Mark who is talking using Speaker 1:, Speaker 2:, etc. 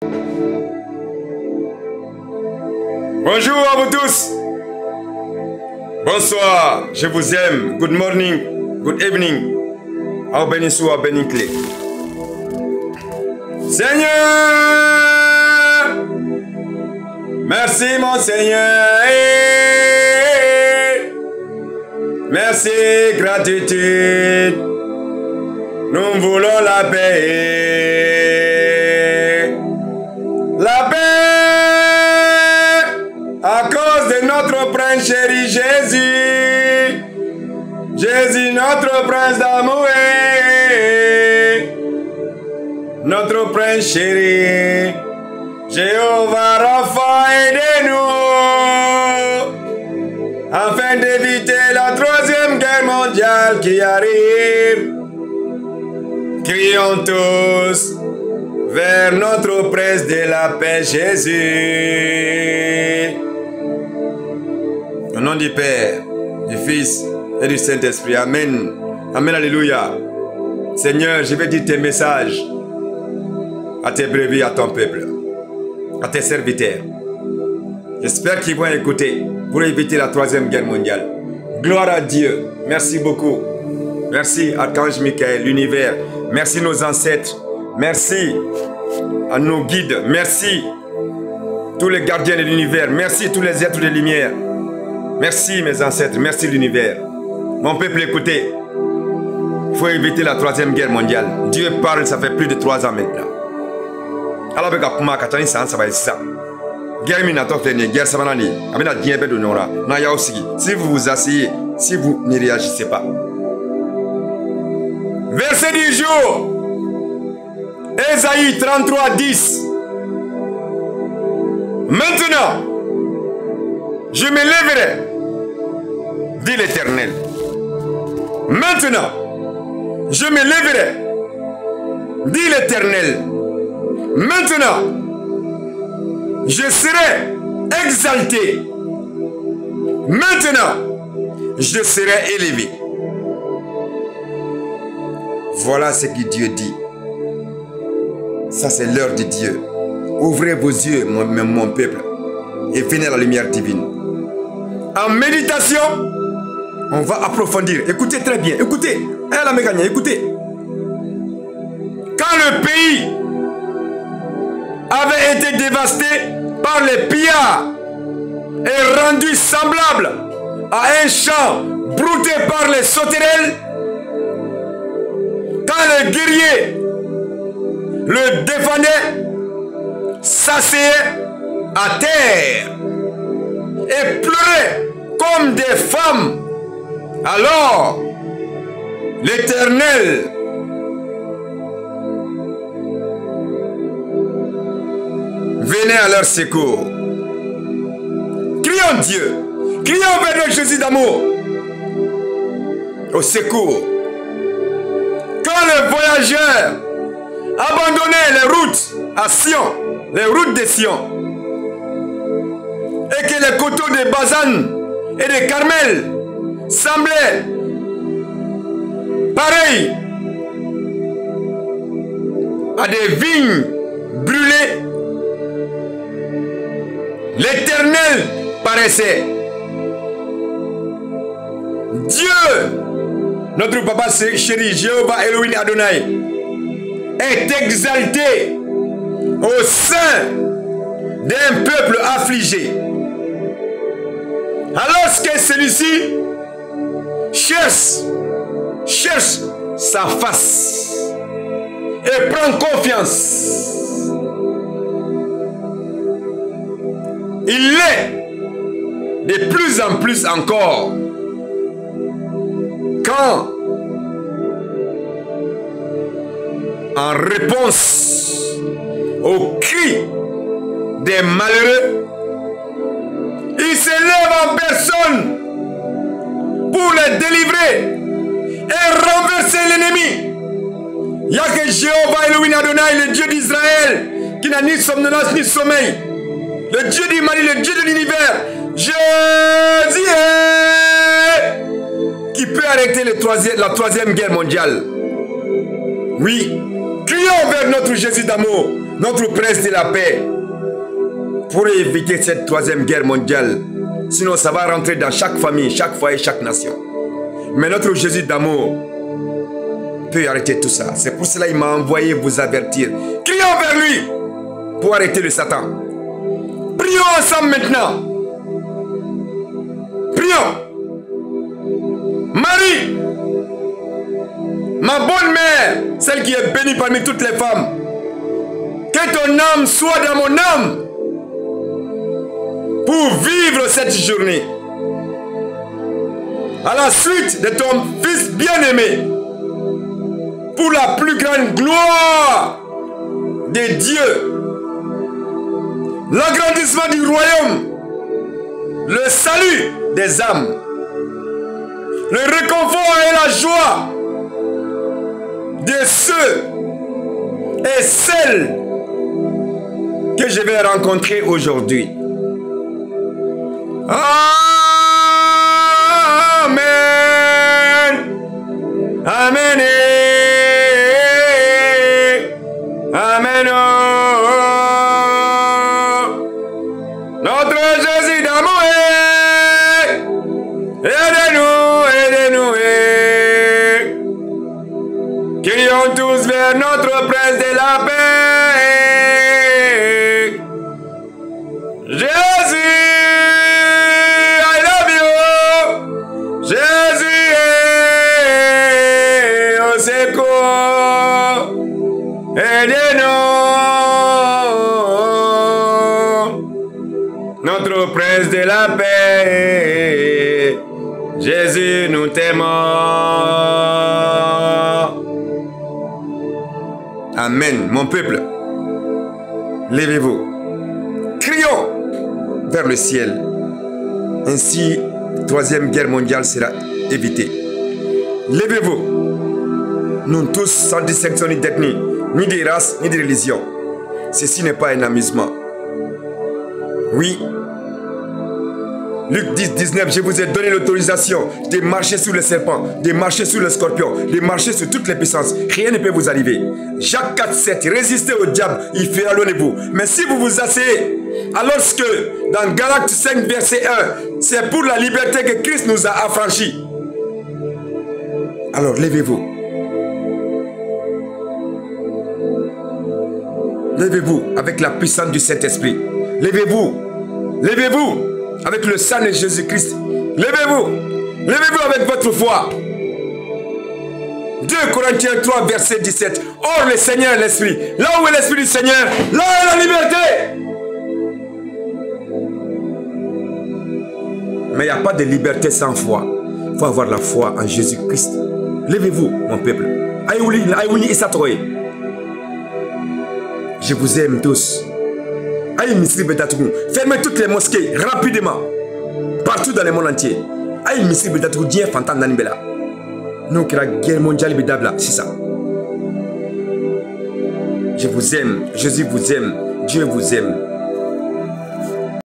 Speaker 1: Bonjour à vous tous. Bonsoir, je vous aime. Good morning, good evening. Au bénissou, au béniclé. Seigneur, merci mon Seigneur. Merci, gratitude. Nous voulons la paix. La paix à cause de notre prince chéri Jésus. Jésus, notre prince d'amour. Notre prince chéri. Jéhovah Rapha, aidez-nous afin d'éviter la troisième guerre mondiale qui arrive. Crions tous vers notre prince de la paix, Jésus. Au nom du Père, du Fils et du Saint-Esprit. Amen. Amen, alléluia. Seigneur, je vais dire tes messages à tes brebis, à ton peuple, à tes serviteurs. J'espère qu'ils vont écouter pour éviter la troisième guerre mondiale. Gloire à Dieu. Merci beaucoup. Merci, Archange Michael, l'univers. Merci nos ancêtres. Merci à nos guides. Merci tous les gardiens de l'univers. Merci tous les êtres de lumière. Merci mes ancêtres. Merci l'univers. Mon peuple, écoutez. Il faut éviter la troisième guerre mondiale. Dieu parle, ça fait plus de 3 ans maintenant. Alors, si vous vous asseyez, si vous ne réagissez pas. Verset du jour. Ésaïe 33, 10. Maintenant, je me lèverai, dit l'Éternel. Maintenant, je me lèverai, dit l'Éternel. Maintenant, je serai exalté. Maintenant, je serai élevé. Voilà ce que Dieu dit. Ça, c'est l'heure de Dieu. Ouvrez vos yeux, mon peuple, et venez à la lumière divine. En méditation, on va approfondir. Écoutez très bien. Écoutez. Écoutez. Quand le pays avait été dévasté par les pillards et rendu semblable à un champ brouté par les sauterelles, quand les guerriers le défendaient, s'asseyaient à terre et pleuraient comme des femmes, alors l'Éternel venait à leur secours. Crions Dieu, crions vers notre Jésus d'amour au secours. Quand les voyageurs abandonnaient les routes à Sion, les routes de Sion, et que les coteaux de Bazan et de Carmel semblaient pareils à des vignes brûlées, l'Éternel paraissait. Dieu, notre papa chéri, Jéhovah Elohim Adonai, est exalté au sein d'un peuple affligé. Alors que celui-ci cherche sa face et prend confiance. Il l'est de plus en plus encore quand, en réponse aux cris des malheureux, il se lève en personne pour les délivrer et renverser l'ennemi. Il n'y a que Jéhovah Elohim Adonai, le Dieu d'Israël, qui n'a ni somnolence ni sommeil. Le Dieu du Mali, le Dieu de l'univers, Jésus, qui peut arrêter la troisième guerre mondiale. Oui, crions vers notre Jésus d'amour notre prince de la paix, pour éviter cette troisième guerre mondiale. Sinon, ça va rentrer dans chaque famille, chaque foyer, chaque nation. Mais notre Jésus d'amour peut arrêter tout ça. C'est pour cela qu'il m'a envoyé vous avertir. Crions vers lui pour arrêter le Satan. Prions ensemble maintenant. Prions. Marie, ma bonne mère, celle qui est bénie parmi toutes les femmes, que ton âme soit dans mon âme pour vivre cette journée à la suite de ton Fils bien-aimé, pour la plus grande gloire de Dieu, l'agrandissement du royaume, le salut des âmes, le réconfort et la joie de ceux et celles que je vais rencontrer aujourd'hui. Amen. Amen. Amen. Notre Jésus d'amour, aidez-nous, aidez-nous. Crions tous vers notre prince de la paix. Jésus, I love you. Jésus est au secours. Aidez-nous. Notre prince de la paix. Jésus, nous t'aimons. Amen, mon peuple. Levez-vous. Crions vers le ciel. Ainsi, la troisième guerre mondiale sera évitée. Levez-vous. Nous tous, sans distinction ni d'ethnie, ni de race, ni de religion. Ceci n'est pas un amusement. Oui. Luc 10, 19, je vous ai donné l'autorisation de marcher sur le serpent, de marcher sur le scorpion, de marcher sur toutes les puissances. Rien ne peut vous arriver. Jacques 4, 7, résistez au diable, il fera loin de vous. Mais si vous vous asseyez, alors que dans Galates 5, verset 1, c'est pour la liberté que Christ nous a affranchis. Alors levez-vous. Levez-vous avec la puissance du Saint-Esprit. Levez-vous. Levez-vous. Avec le sang de Jésus-Christ. Levez-vous. Levez-vous avec votre foi. 2 Corinthiens 3, verset 17. Or le Seigneur est l'Esprit. Là où est l'Esprit du Seigneur, là est la liberté. Mais il n'y a pas de liberté sans foi. Il faut avoir la foi en Jésus-Christ. Levez-vous, mon peuple. Je vous aime tous. Fermez toutes les mosquées rapidement. Partout dans le monde entier. Nous que la guerre mondiale c'est ça. Je vous aime. Jésus vous aime. Dieu vous aime.